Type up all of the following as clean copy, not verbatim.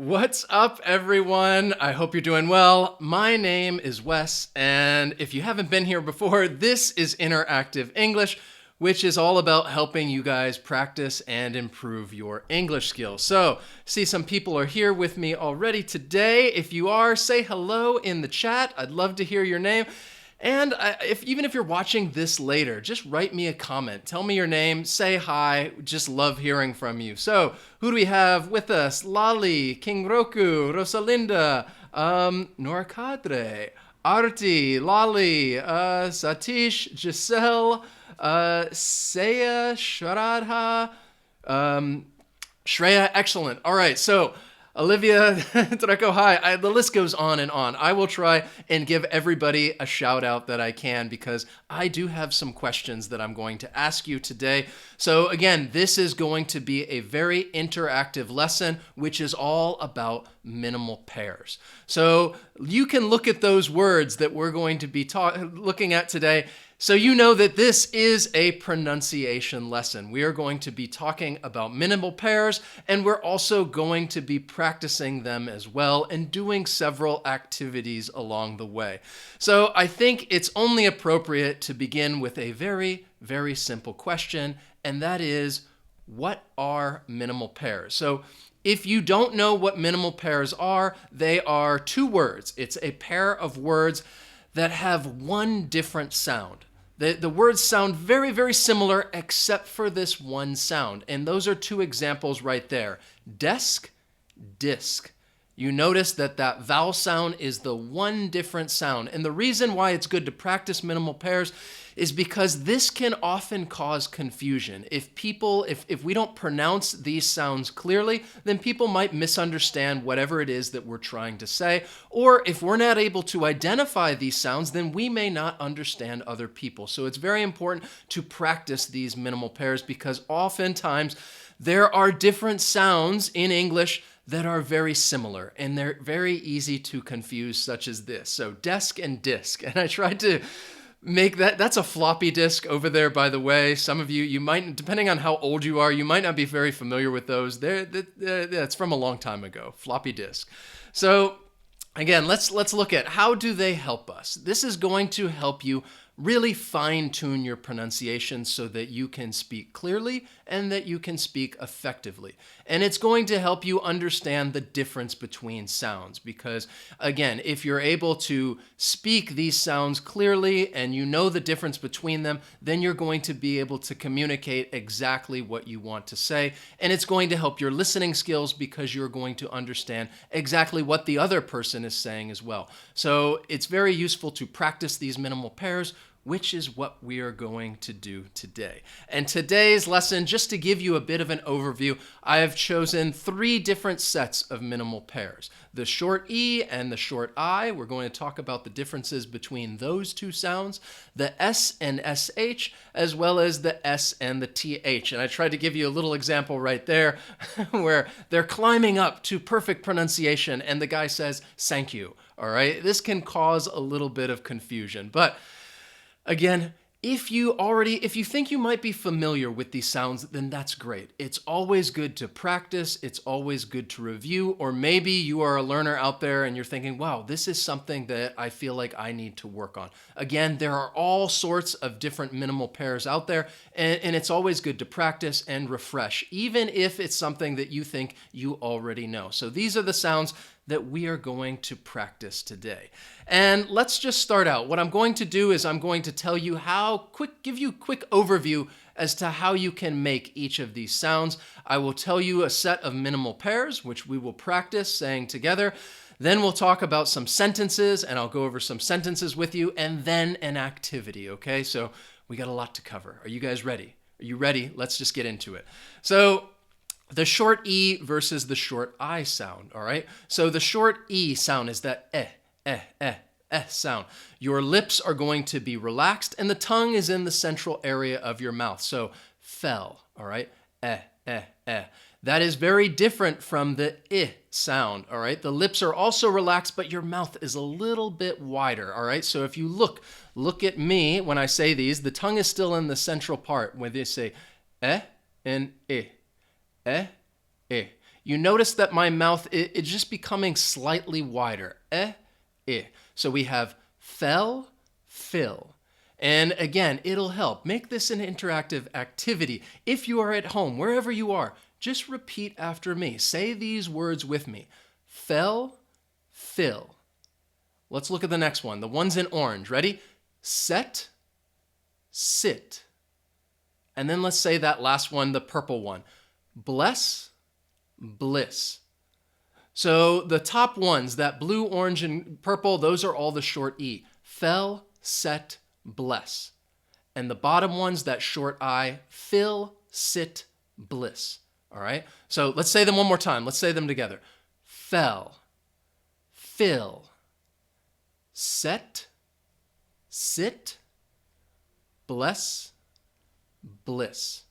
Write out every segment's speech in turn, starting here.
What's up, everyone? I hope you're doing well. My name is Wes, and if you haven't been here before, this is Interactive English, which is all about helping you guys practice and improve your English skills. So, see some people are here with me already today. If you are, say hello in the chat. I'd love to hear your name. And even if you're watching this later, just write me a comment. Tell me your name, say hi, just love hearing from you. So, who do we have with us? Lali, King Roku, Rosalinda, Nora Kadre, Arti, Lali, Satish, Giselle, Saya, Sharadha, Shreya, excellent. All right, so Olivia, Draco, hi. The list goes on and on. I will try and give everybody a shout out that I can because I do have some questions that I'm going to ask you today. So again, this is going to be a very interactive lesson, which is all about minimal pairs. So you can look at those words that we're going to be looking at today. So you know that this is a pronunciation lesson. We are going to be talking about minimal pairs, and we're also going to be practicing them as well and doing several activities along the way. So I think it's only appropriate to begin with a very, very simple question, and that is, what are minimal pairs? So if you don't know what minimal pairs are, they are two words. It's a pair of words that have one different sound. The words sound very, very similar except for this one sound. And those are two examples right there. Desk, disc. You notice that vowel sound is the one different sound. And the reason why it's good to practice minimal pairs is because this can often cause confusion. If we don't pronounce these sounds clearly, then people might misunderstand whatever it is that we're trying to say. Or if we're not able to identify these sounds, then we may not understand other people. So it's very important to practice these minimal pairs because oftentimes there are different sounds in English that are very similar, and they're very easy to confuse, such as this. So desk and disc. And I tried to make that's a floppy disk over there, by the way. Some of you might, depending on how old you are, you might not be very familiar with those. That's from a long time ago, floppy disk. So again, let's look at how do they help us. This is going to help you really fine-tune your pronunciation so that you can speak clearly and that you can speak effectively. And it's going to help you understand the difference between sounds because, again, if you're able to speak these sounds clearly and you know the difference between them, then you're going to be able to communicate exactly what you want to say. And it's going to help your listening skills because you're going to understand exactly what the other person is saying as well. So it's very useful to practice these minimal pairs, which is what we are going to do today. And today's lesson, just to give you a bit of an overview, I have chosen 3 different sets of minimal pairs. The short E and the short I, we're going to talk about the differences between those two sounds, the S and SH, as well as the S and the TH. And I tried to give you a little example right there where they're climbing up to perfect pronunciation and the guy says, "Thank you." All right, this can cause a little bit of confusion, but again, if you think you might be familiar with these sounds, then that's great. It's always good to practice. It's always good to review. Or maybe you are a learner out there and you're thinking, wow, this is something that I feel like I need to work on. Again, there are all sorts of different minimal pairs out there, and it's always good to practice and refresh, even if it's something that you think you already know. So these are the sounds that we are going to practice today. And let's just start out. What I'm going to do is I'm going to tell you give you a quick overview as to how you can make each of these sounds. I will tell you a set of minimal pairs, which we will practice saying together. Then we'll talk about some sentences, and I'll go over some sentences with you, and then an activity, okay? So we got a lot to cover. Are you guys ready? Are you ready? Let's just get into it. So the short E versus the short I sound, all right? So the short E sound is that sound. Your lips are going to be relaxed and the tongue is in the central area of your mouth. So fell, all right? That is very different from the I sound, all right? The lips are also relaxed, but your mouth is a little bit wider, all right? So if you look at me when I say these, the tongue is still in the central part when they say and I. you notice that my mouth is just becoming slightly wider. So we have fell, fill. And again, it'll help. Make this an interactive activity. If you are at home, wherever you are, just repeat after me. Say these words with me. Fell, fill. Let's look at the next one. The one's in orange. Ready? Set, sit. And then let's say that last one, the purple one. Bless, bliss. So the top ones, that blue, orange, and purple, those are all the short E. Fell, set, bless. And the bottom ones, that short I, fill, sit, bliss. All right? So let's say them one more time. Let's say them together. Fell, fill, set, sit, bless, bliss.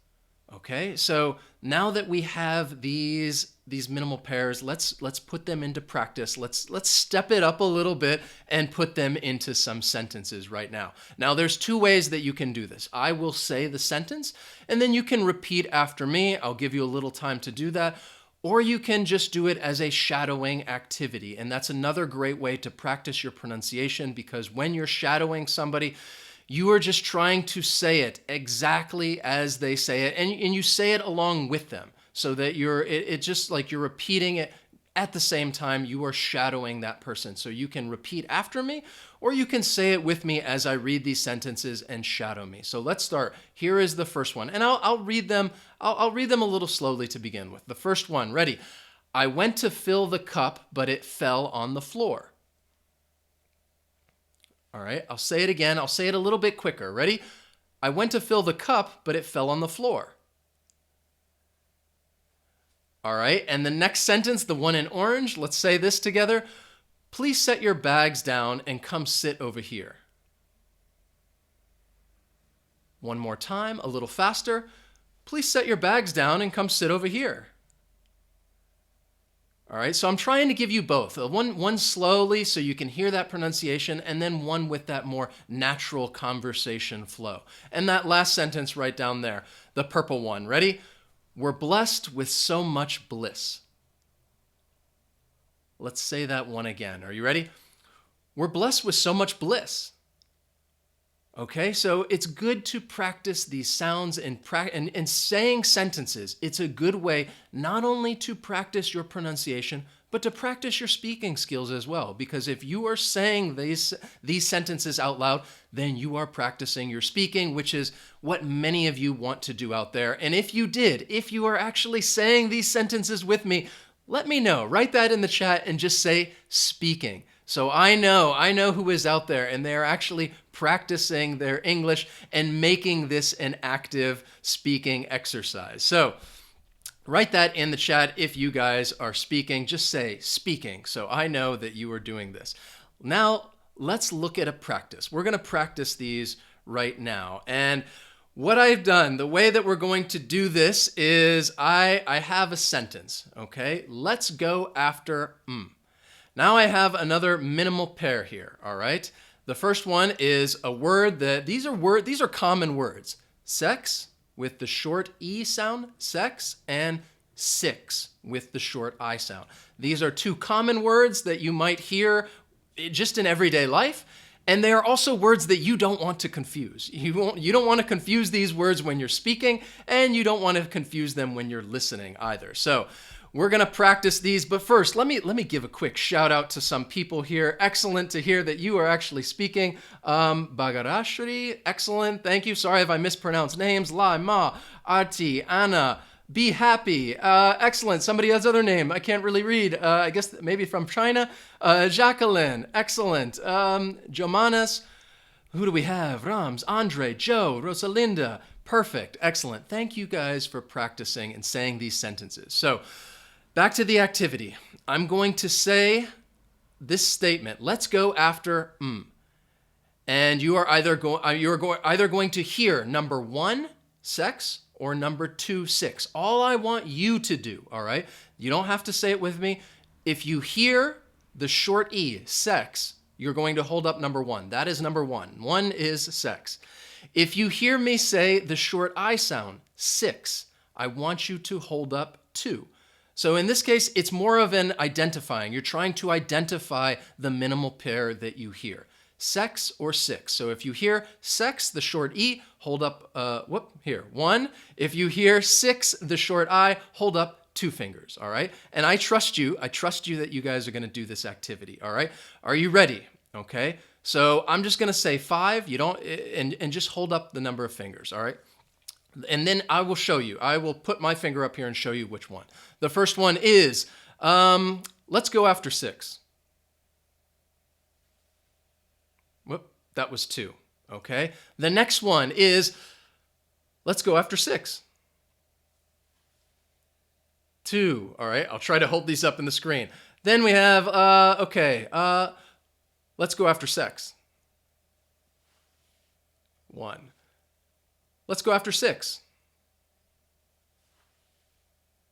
Okay, so now that we have these minimal pairs, let's put them into practice. Let's step it up a little bit and put them into some sentences right now. Now there's two ways that you can do this. I will say the sentence and then you can repeat after me. I'll give you a little time to do that. Or you can just do it as a shadowing activity. And that's another great way to practice your pronunciation, because when you're shadowing somebody, you are just trying to say it exactly as they say it, and you say it along with them, so that it's just like you're repeating it at the same time you are shadowing that person. So you can repeat after me, or you can say it with me as I read these sentences and shadow me. So let's start. Here is the first one, and I'll read them. I'll read them a little slowly to begin with. The first one, ready? I went to fill the cup, but it fell on the floor. All right, I'll say it again. I'll say it a little bit quicker. Ready? I went to fill the cup, but it fell on the floor. All right, and the next sentence, the one in orange, let's say this together. Please set your bags down and come sit over here. One more time, a little faster. Please set your bags down and come sit over here. All right, so I'm trying to give you both. One slowly so you can hear that pronunciation, and then one with that more natural conversation flow. And that last sentence right down there, the purple one. Ready? We're blessed with so much bliss. Let's say that one again. Are you ready? We're blessed with so much bliss. Okay, so it's good to practice these sounds and saying sentences. It's a good way not only to practice your pronunciation, but to practice your speaking skills as well. Because if you are saying these sentences out loud, then you are practicing your speaking, which is what many of you want to do out there. And if you are actually saying these sentences with me, let me know. Write that in the chat and just say speaking. So I know who is out there, and they're actually practicing their English and making this an active speaking exercise. So write that in the chat if you guys are speaking. Just say speaking, so I know that you are doing this. Now let's look at a practice. We're going to practice these right now. And what I've done, the way that we're going to do this is I have a sentence, okay? Let's go after Now I have another minimal pair here, all right? The first one is a word that, these are common words. Sex with the short E sound, sex, and six with the short I sound. These are two common words that you might hear just in everyday life, and they are also words that you don't want to confuse. You don't want to confuse these words when you're speaking, and you don't want to confuse them when you're listening either. So we're going to practice these, but first, let me give a quick shout out to some people here. Excellent to hear that you are actually speaking. Bagarashri, excellent. Thank you. Sorry if I mispronounced names. Lai, Ma, Arti, Anna, Be Happy. Excellent. Somebody has other name. I can't really read. I guess maybe from China. Jacqueline, excellent. Jomanas, who do we have? Rams, Andre, Joe, Rosalinda. Perfect. Excellent. Thank you guys for practicing and saying these sentences. So, back to the activity. I'm going to say this statement. Let's go after And you are either going to hear number 1, sex, or number 2, six. All I want you to do, all right? You don't have to say it with me. If you hear the short E, sex, you're going to hold up number 1. That is number 1. 1 is sex. If you hear me say the short I sound, 6, I want you to hold up 2. So in this case, it's more of an identifying. You're trying to identify the minimal pair that you hear. Sex or six. So if you hear sex, the short E, hold up, here, one. If you hear six, the short I, hold up 2 fingers, all right? And I trust you that you guys are gonna do this activity, all right? Are you ready? Okay, so I'm just gonna say 5, you don't, and just hold up the number of fingers, all right? And then I will show you. I will put my finger up here and show you which one. The first one is, let's go after 6. Whoop, that was 2, okay? The next one is, let's go after 6. 2, all right? I'll try to hold these up in the screen. Then we have, let's go after sex. 1. Let's go after 6.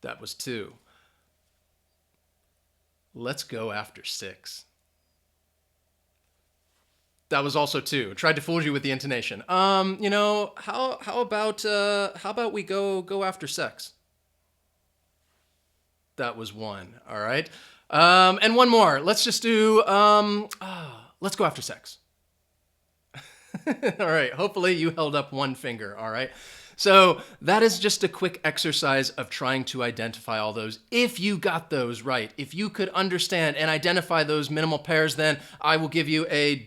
That was 2. Let's go after 6. That was also 2. Tried to fool you with the intonation. You know, how about we go after sex? That was 1. All right. And one more. Let's just do let's go after sex. All right. Hopefully you held up 1 finger. All right. So that is just a quick exercise of trying to identify all those. If you got those right, if you could understand and identify those minimal pairs, then I will give you a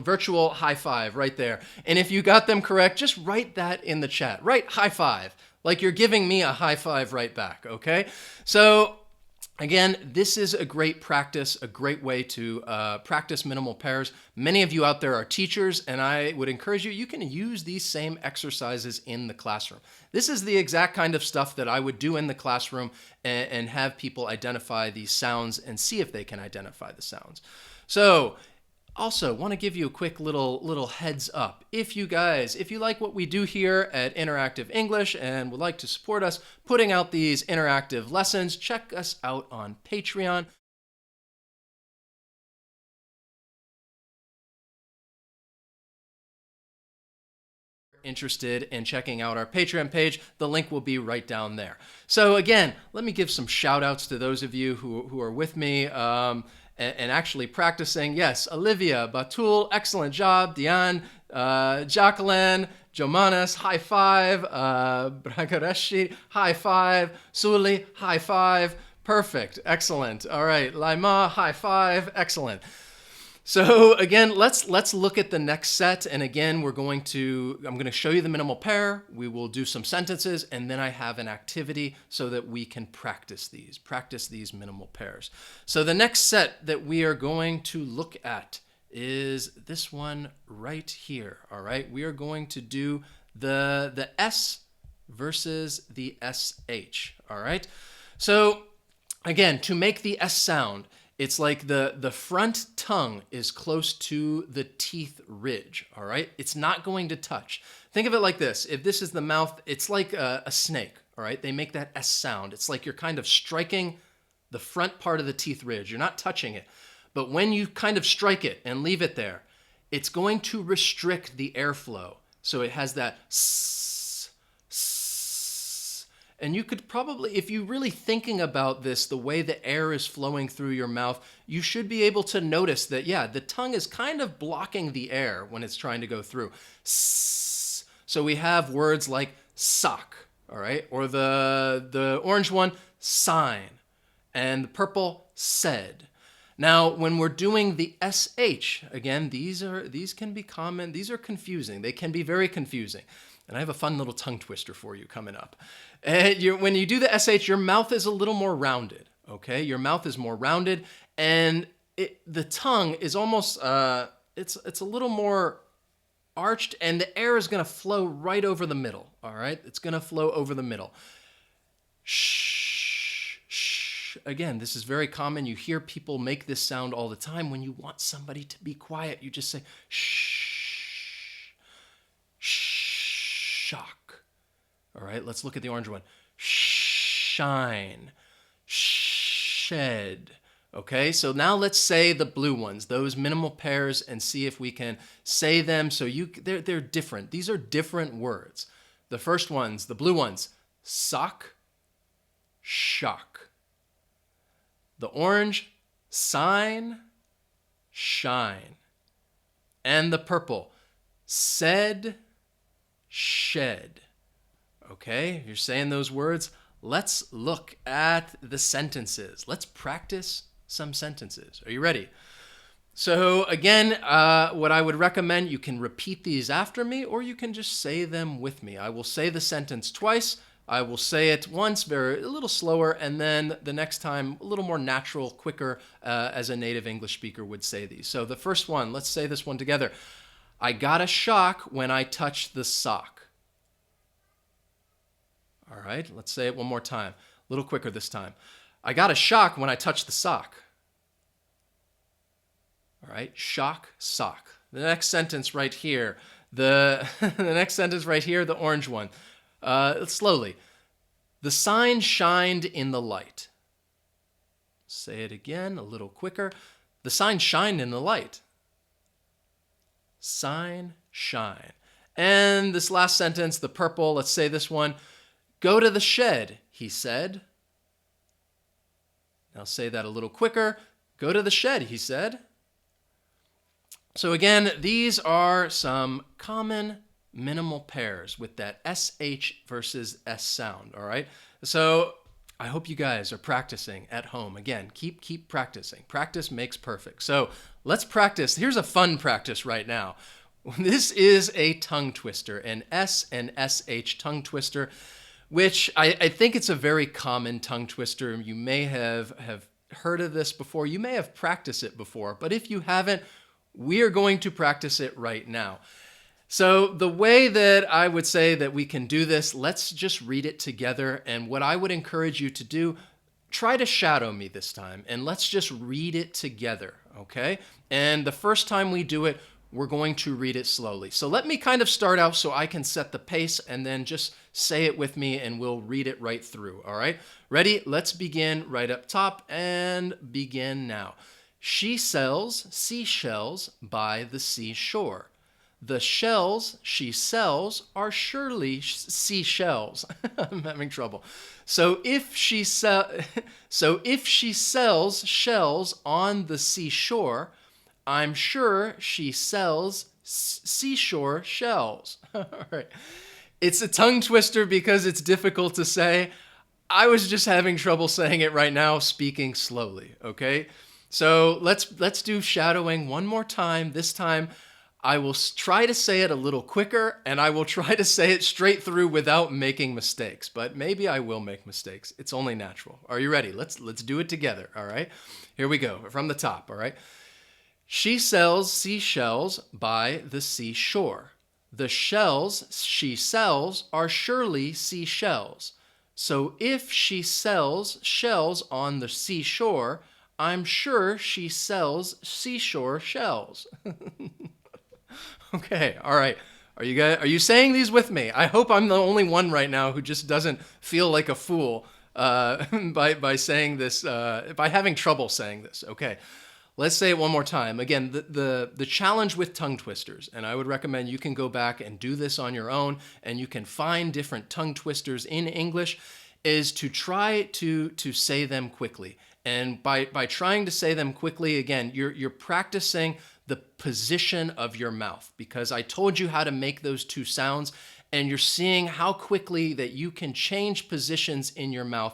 virtual high five right there. And if you got them correct, just write that in the chat. Write high five, like you're giving me a high five right back, okay? So again, this is a great practice, a great way to practice minimal pairs. Many of you out there are teachers, and I would encourage you, you can use these same exercises in the classroom. This is the exact kind of stuff that I would do in the classroom and have people identify these sounds and see if they can identify the sounds. So, also, want to give you a quick little heads up. If you like what we do here at Interactive English and would like to support us putting out these interactive lessons, check us out on Patreon. Interested in checking out our Patreon page, the link will be right down there. So again, let me give some shout outs to those of you who are with me and actually practicing. Yes, Olivia, Batul, excellent job. Diane, Jacqueline, Jomanas, high five. Bragareshi, high five. Suli, high five. Perfect, excellent. All right, Laima, high five, excellent. So again, let's look at the next set. And again, I'm going to show you the minimal pair. We will do some sentences, and then I have an activity so that we can practice these minimal pairs. So the next set that we are going to look at is this one right here. All right, we are going to do the S versus the SH. All right. So again, to make the S sound, it's like the front tongue is close to the teeth ridge, all right? It's not going to touch. Think of it like this. If this is the mouth, it's like a snake, all right? They make that S sound. It's like you're kind of striking the front part of the teeth ridge. You're not touching it. But when you kind of strike it and leave it there, it's going to restrict the airflow. So it has that S. And you could probably, if you're really thinking about this, the way the air is flowing through your mouth, you should be able to notice that, yeah, the tongue is kind of blocking the air when it's trying to go through. So we have words like sock, all right? Or the orange one, sign. And the purple, said. Now, when we're doing the SH, again, these can be common. These are confusing. They can be very confusing. And I have a fun little tongue twister for you coming up. When you do the SH, your mouth is a little more rounded, okay? Your mouth is more rounded, and the tongue is almost, it's a little more arched, and the air is going to flow right over the middle, all right? It's going to flow over the middle. Shh, shh. Again, this is very common. You hear people make this sound all the time. When you want somebody to be quiet, you just say, shh, shh. Shock. All right, let's look at the orange one. Shine, shed. Okay, so now let's say the blue ones, those minimal pairs, and see if we can say them. So they're different. These are different words. The first ones, the blue ones, sock, shock. The orange, sign, shine. And the purple, said, shed. Okay, you're saying those words. Let's look at the sentences. Let's practice some sentences. Are you ready? So again, what I would recommend, you can repeat these after me, or you can just say them with me. I will say the sentence twice. I will say it once, a little slower, and then the next time a little more natural, quicker, as a native English speaker would say these. So the first one, let's say this one together. I got a shock when I touched the sock. All right, let's say it one more time. A little quicker this time. I got a shock when I touched the sock. All right, shock, sock. The next sentence right here, the next sentence right here, the orange one. Slowly. The sign shined in the light. Say it again, a little quicker. The sign shined in the light. Sign, shine. And this last sentence, the purple, let's say this one. Go to the shed, he said. Now say that a little quicker. Go to the shed, he said. So again, these are some common minimal pairs with that SH versus S sound, all right? So I hope you guys are practicing at home. Again, keep practicing. Practice makes perfect. So let's practice. Here's a fun practice right now. This is a tongue twister, an S and SH tongue twister, which I think it's a very common tongue twister. You may have heard of this before. You may have practiced it before, but if you haven't, we are going to practice it right now. So the way that I would say that we can do this, let's just read it together. And what I would encourage you to do, try to shadow me this time, and let's just read it together, okay? And the first time we do it, we're going to read it slowly. So let me kind of start out so I can set the pace, and then just say it with me and we'll read it right through, all right? Ready? Let's begin right up top and begin now. She sells seashells by the seashore. The shells she sells are surely seashells. I'm having trouble. So if she sells shells on the seashore, I'm sure she sells seashore shells. All right. It's a tongue twister because it's difficult to say. I was just having trouble saying it right now, speaking slowly, okay? So let's do shadowing one more time. This time, I will try to say it a little quicker, and I will try to say it straight through without making mistakes. But maybe I will make mistakes. It's only natural. Are you ready? Let's do it together, all right? Here we go, from the top, all right? She sells seashells by the seashore. The shells she sells are surely seashells. So if she sells shells on the seashore, I'm sure she sells seashore shells. Okay, all right. Are you saying these with me? I hope I'm the only one right now who just doesn't feel like a fool by saying this, by having trouble saying this. Okay, let's say it one more time. Again, the challenge with tongue twisters, and I would recommend you can go back and do this on your own, and you can find different tongue twisters in English, is to try to say them quickly. And by trying to say them quickly, again, you're practicing the position of your mouth, because I told you how to make those two sounds, and you're seeing how quickly that you can change positions in your mouth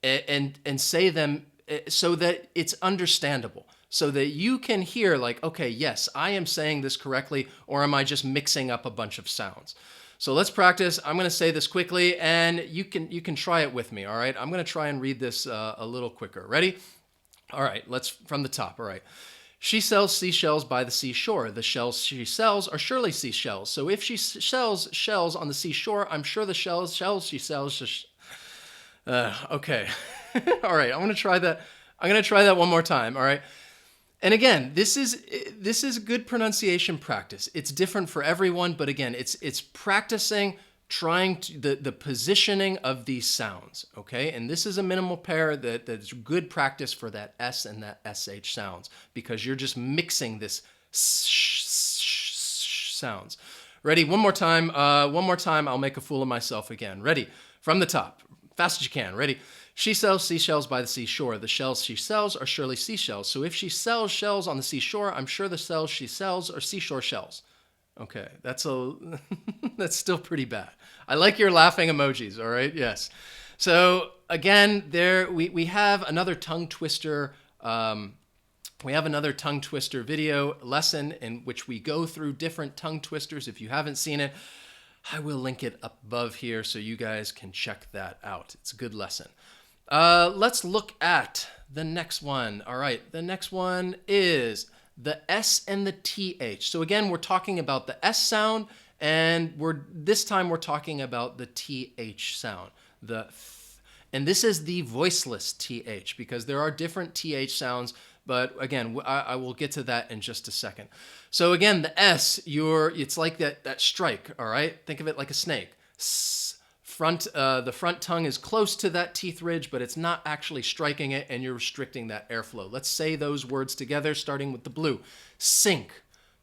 and say them so that it's understandable, so that you can hear like, okay, yes, I am saying this correctly, or am I just mixing up a bunch of sounds? So let's practice. I'm going to say this quickly, and you can try it with me, all right? I'm going to try and read this a little quicker. Ready? All right, let's from the top, all right. She sells seashells by the seashore. The shells she sells are surely seashells. So if she sells shells on the seashore, I'm sure the shells she sells. Okay. All right. I'm going to try that one more time. All right. And again, this is good pronunciation practice. It's different for everyone, but again, it's practicing trying to the positioning of these sounds, okay? And this is a minimal pair that's good practice for that S and that SH sounds, because you're just mixing this sounds. Ready? One more time. I'll make a fool of myself again. Ready? From the top. Fast as you can. Ready? She sells seashells by the seashore. The shells she sells are surely seashells. So if she sells shells on the seashore, I'm sure the shells she sells are seashore shells. Okay, that's that's still pretty bad. I like your laughing emojis, all right? Yes. So again, there we have another tongue twister. We have another tongue twister video lesson in which we go through different tongue twisters. If you haven't seen it, I will link it up above here so you guys can check that out. It's a good lesson. Let's look at the next one. All right, the next one is the S and the TH. So again, we're talking about the S sound, and this time we're talking about the TH sound, the th. And this is the voiceless TH because there are different TH sounds, but again, I will get to that in just a second. So again, the S, it's like that strike, all right? Think of it like a snake. The front tongue is close to that teeth ridge, but it's not actually striking it, and you're restricting that airflow. Let's say those words together, starting with the blue. Sink,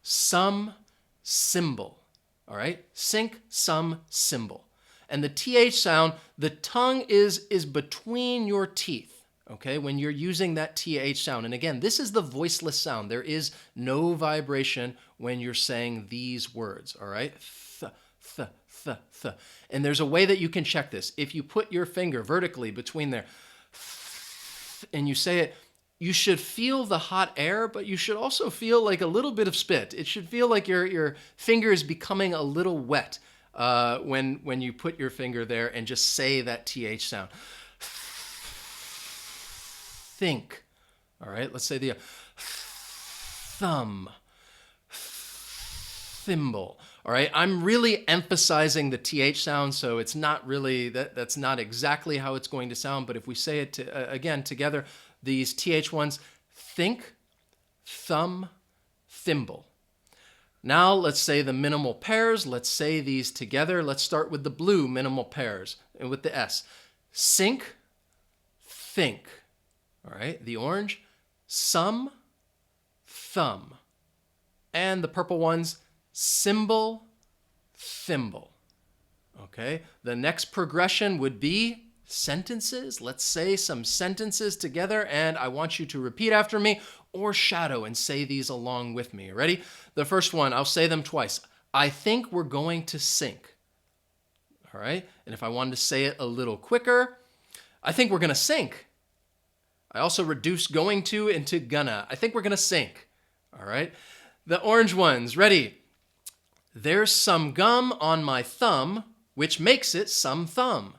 some, symbol. All right? Sink, some, symbol. And the TH sound, the tongue is between your teeth, okay, when you're using that TH sound. And again, this is the voiceless sound. There is no vibration when you're saying these words, all right? Th, th, th, th. And there's a way that you can check this. If you put your finger vertically between there and you say it, you should feel the hot air, but you should also feel like a little bit of spit. It should feel like your finger is becoming a little wet when you put your finger there and just say that TH sound. Think. All right, let's say the thumb, thimble. All right, I'm really emphasizing the TH sound, so it's not really, that's not exactly how it's going to sound, but if we say it again together, these TH ones, think, thumb, thimble. Now let's say the minimal pairs. Let's say these together. Let's start with the blue minimal pairs and with the S. Sink, think. All right, the orange, some, thumb. And the purple ones, symbol, thimble. Okay, the next progression would be sentences. Let's say some sentences together, and I want you to repeat after me or shadow and say these along with me. Ready? The first one, I'll say them twice. I think we're going to sink. All right, and if I wanted to say it a little quicker, I think we're going to sink. I also reduce going to into gonna. I think we're going to sink. All right, the orange ones. Ready? There's some gum on my thumb, which makes it some thumb.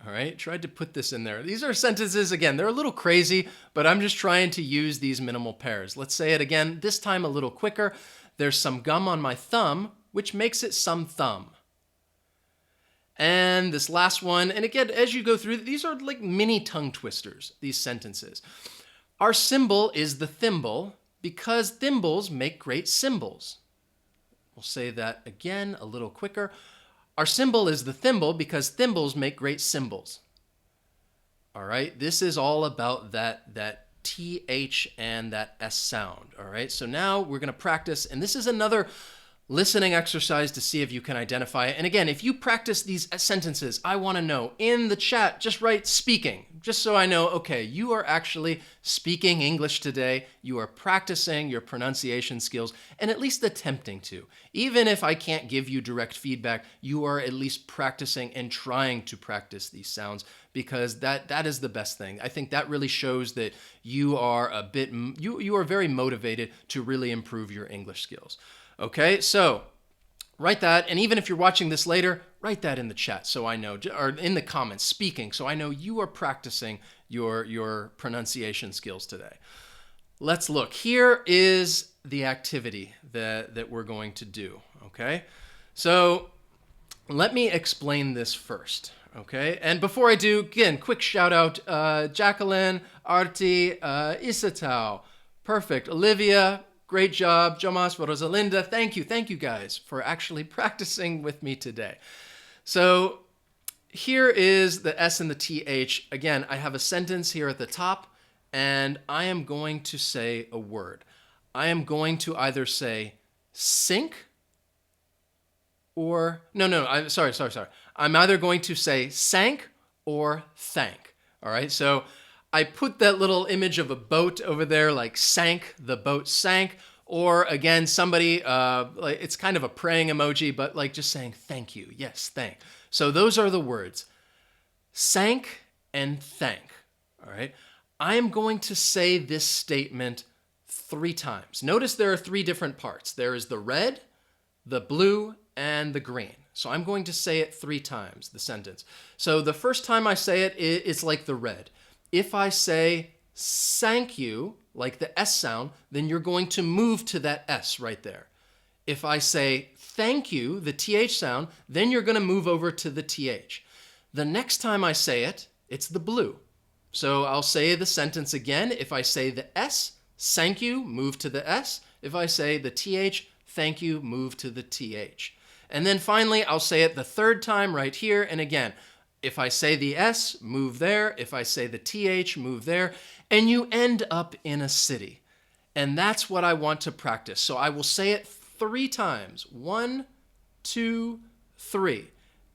All right, tried to put this in there. These are sentences, again, they're a little crazy, but I'm just trying to use these minimal pairs. Let's say it again, this time a little quicker. There's some gum on my thumb, which makes it some thumb. And this last one, and again, as you go through, these are like mini tongue twisters, these sentences. Our symbol is the thimble because thimbles make great cymbals. We'll say that again a little quicker. Our symbol is the thimble because thimbles make great cymbals. All right, this is all about that TH and that S sound. All right, so now we're going to practice, and this is another listening exercise to see if you can identify it. And again, if you practice these sentences, I want to know in the chat, just write speaking, just so I know, okay, you are actually speaking English today. You are practicing your pronunciation skills and at least attempting to. Even if I can't give you direct feedback, you are at least practicing and trying to practice these sounds because that is the best thing. I think that really shows that you are you are very motivated to really improve your English skills. Okay, so write that, and even if you're watching this later, write that in the chat so I know, or in the comments, speaking, so I know you are practicing your pronunciation skills today. Let's look. Here is the activity that we're going to do, okay? So let me explain this first, okay? And before I do, again, quick shout out, Jacqueline, Arti, Isatao, perfect, Olivia, great job, Jomas, Rosalinda. Thank you guys for actually practicing with me today. So here is the S and the TH. Again, I have a sentence here at the top, and I am going to say a word. I am going to either say sink or, no, I'm sorry. I'm either going to say sank or thank. All right, so I put that little image of a boat over there, like sank, the boat sank. Or again, somebody, like it's kind of a praying emoji, but like just saying thank you. Yes, thank. So those are the words, sank and thank. All right. I'm going to say this statement 3 times. Notice there are 3 different parts. There is the red, the blue, and the green. So I'm going to say it 3 times, the sentence. So the first time I say it, it's like the red. If I say thank you, like the S sound, then you're going to move to that S right there. If I say thank you, the TH sound, then you're going to move over to the TH. The next time I say it, it's the blue. So I'll say the sentence again. If I say the S, thank you, move to the S. If I say the TH, thank you, move to the TH. And then finally, I'll say it the 3rd time right here. And again, if I say the S, move there. If I say the TH, move there. And you end up in a city. And that's what I want to practice. So I will say it 3 times. 1, 2, 3.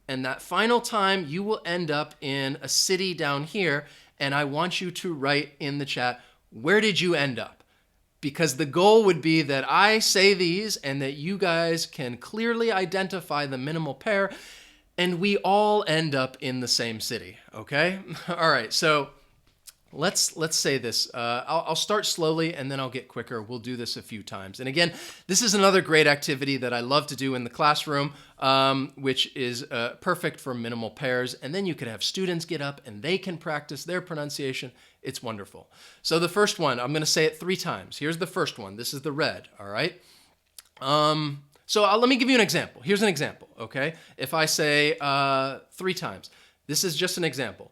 And that final time, you will end up in a city down here. And I want you to write in the chat, where did you end up? Because the goal would be that I say these and that you guys can clearly identify the minimal pair and we all end up in the same city, okay? All right, so let's say this. I'll start slowly and then I'll get quicker. We'll do this a few times. And again, this is another great activity that I love to do in the classroom, which is perfect for minimal pairs. And then you could have students get up and they can practice their pronunciation. It's wonderful. So the first one, I'm going to say it 3 times. Here's the first one. This is the red, all right? So let me give you an example. Here's an example, okay? If I say 3 times, this is just an example.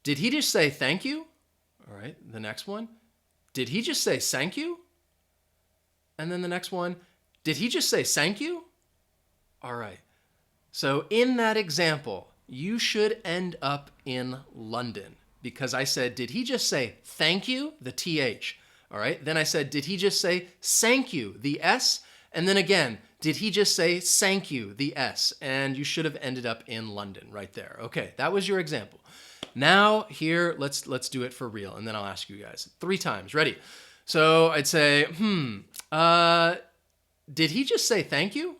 Did he just say thank you? All right, the next one. Did he just say thank you? And then the next one. Did he just say thank you? All right. So in that example, you should end up in London because I said, did he just say thank you? The TH. All right. Then I said, did he just say thank you? The S. And then again, did he just say thank you? The S. And you should have ended up in London right there. Okay, that was your example. Now here, let's do it for real, and then I'll ask you guys 3 times. Ready? So I'd say, did he just say thank you?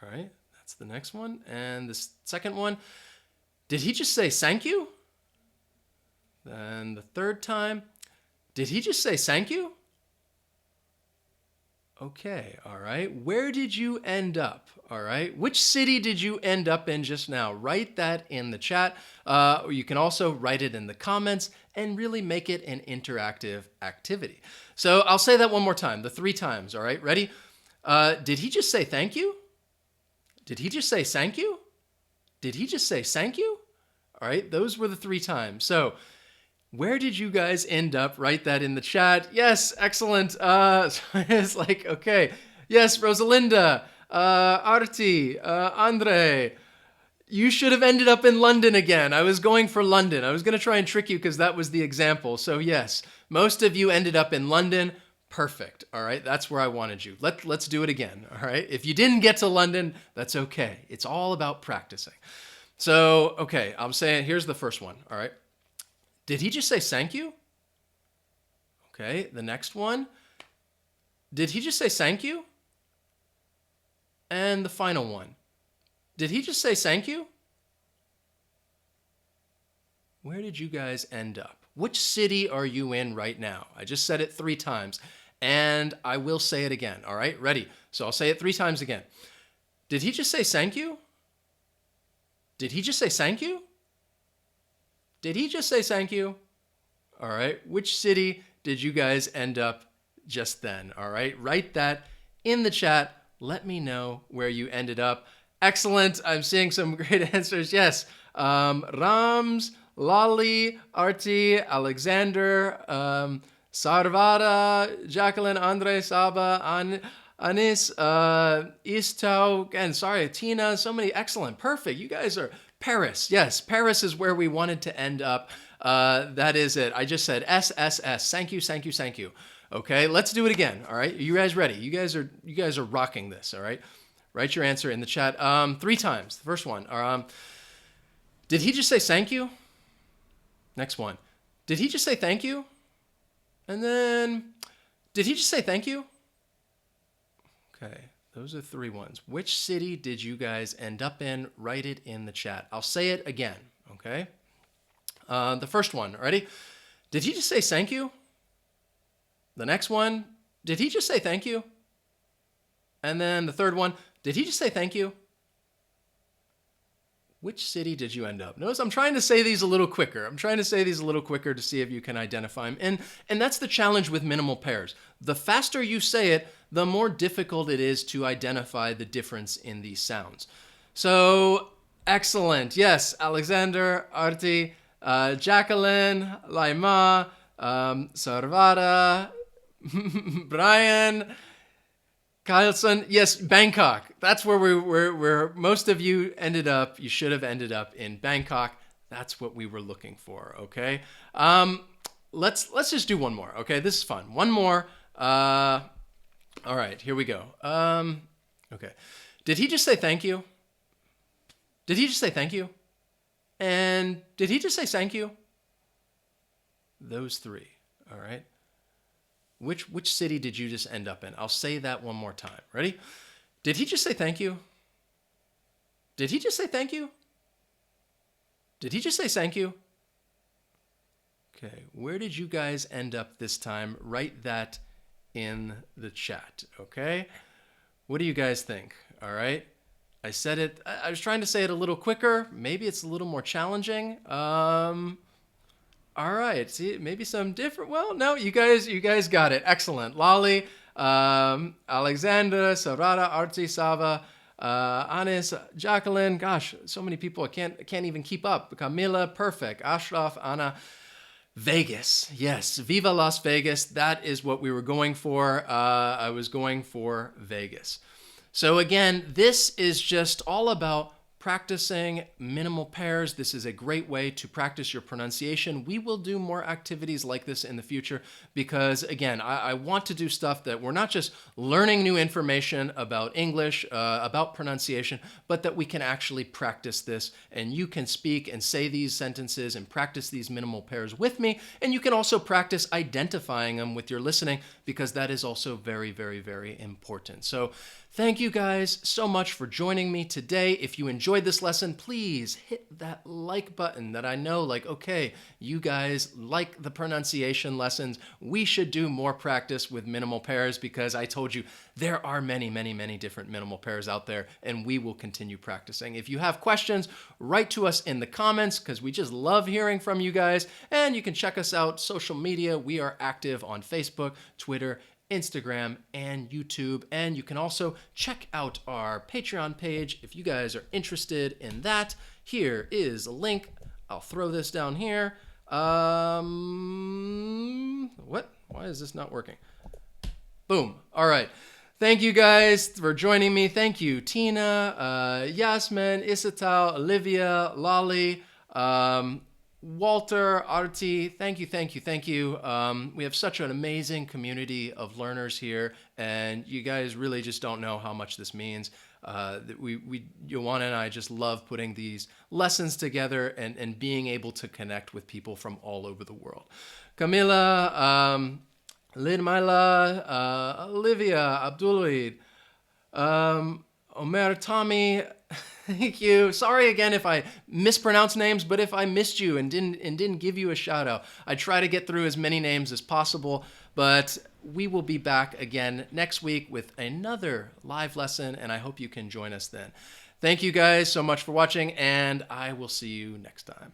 All right, that's the next one. And the second one, did he just say thank you? Then the 3rd time, did he just say thank you? Okay, all right. Where did you end up? All right. Which city did you end up in just now? Write that in the chat. Or you can also write it in the comments and really make it an interactive activity. So I'll say that one more time, the 3 times. All right, ready? Did he just say thank you? Did he just say thank you? Did he just say thank you? All right, those were the 3 times. So where did you guys end up? Write that in the chat. Yes, excellent. It's like, okay. Yes, Rosalinda, Arti, Andre. You should have ended up in London again. I was going for London. I was going to try and trick you because that was the example. So yes, most of you ended up in London. Perfect. All right, that's where I wanted you. Let's do it again. All right. If you didn't get to London, that's okay. It's all about practicing. So, okay, I'm saying, here's the first one. All right. Did he just say thank you? Okay, the next one. Did he just say thank you? And the final one. Did he just say thank you? Where did you guys end up? Which city are you in right now? I just said it 3 times, and I will say it again. All right, ready? So I'll say it 3 times again. Did he just say thank you? Did he just say thank you? Did he just say thank you? All right. Which city did you guys end up just then? All right. Write that in the chat. Let me know where you ended up. Excellent. I'm seeing some great answers. Yes. Rams, Lali, Arti, Alexander, Sarvada, Jacqueline, Andre, Saba, Anis, Istau, and sorry, Tina. So many. Excellent. Perfect. You guys are Paris. Yes, Paris is where we wanted to end up. That is it. I just said S, S, S. Thank you, thank you, thank you. Okay, let's do it again. All right, you guys ready? You guys are rocking this. All right, write your answer in the chat 3 times. The first one. Did he just say thank you? Next one. Did he just say thank you? And then, did he just say thank you? Okay, those are 3 ones. Which city did you guys end up in? Write it in the chat. I'll say it again, okay? The first one, ready? Did he just say thank you? The next one, did he just say thank you? And then the third one, did he just say thank you? Which city did you end up? Notice I'm trying to say these a little quicker. I'm trying to say these a little quicker to see if you can identify them. And that's the challenge with minimal pairs. The faster you say it, the more difficult it is to identify the difference in these sounds. So, excellent. Yes, Alexander, Arti, Jacqueline, Laima, Sarvara, Brian, Kyleson, yes, Bangkok. That's where most of you ended up. You should have ended up in Bangkok. That's what we were looking for, okay? Let's just do one more, okay? This is fun. One more. All right, here we go. Okay. Did he just say thank you? Did he just say thank you? And did he just say thank you? Those 3, all right? Which city did you just end up in? I'll say that one more time. Ready? Did he just say thank you? Did he just say thank you? Did he just say thank you? Okay, where did you guys end up this time? Write that in the chat, okay? What do you guys think? All right? I said it, I was trying to say it a little quicker. Maybe it's a little more challenging. All right, see, maybe some different. Well, no, you guys got it. Excellent. Lali, Alexander, Sarada, Arti, Sava, Anis, Jacqueline. Gosh, so many people. I can't even keep up. Camila, perfect. Ashraf, Anna, Vegas. Yes, Viva Las Vegas. That is what we were going for. I was going for Vegas. So again, this is just all about practicing minimal pairs. This is a great way to practice your pronunciation. We will do more activities like this in the future because, again, I want to do stuff that we're not just learning new information about English, about pronunciation, but that we can actually practice this and you can speak and say these sentences and practice these minimal pairs with me. And you can also practice identifying them with your listening because that is also very, very, very important. So thank you guys so much for joining me today. If you enjoyed this lesson, please hit that like button that I know, like, okay, you guys like the pronunciation lessons. We should do more practice with minimal pairs because I told you there are many, many, many different minimal pairs out there and we will continue practicing. If you have questions, write to us in the comments because we just love hearing from you guys. And you can check us out social media. We are active on Facebook, Twitter, Instagram, and YouTube. And you can also check out our Patreon page if you guys are interested in that. Here is a link. I'll throw this down here. What? Why is this not working? Boom. All right. Thank you guys for joining me. Thank you, Tina, Yasmin, Isatal, Olivia, Lali, Walter, Arti, thank you. We have such an amazing community of learners here, and you guys really just don't know how much this means. Joanna and I just love putting these lessons together and being able to connect with people from all over the world. Camila, Lidmila, Olivia, Abdulwahid, Omer, Tommy, thank you. Sorry again if I mispronounced names, but if I missed you and didn't give you a shout out, I try to get through as many names as possible, but we will be back again next week with another live lesson, and I hope you can join us then. Thank you guys so much for watching, and I will see you next time.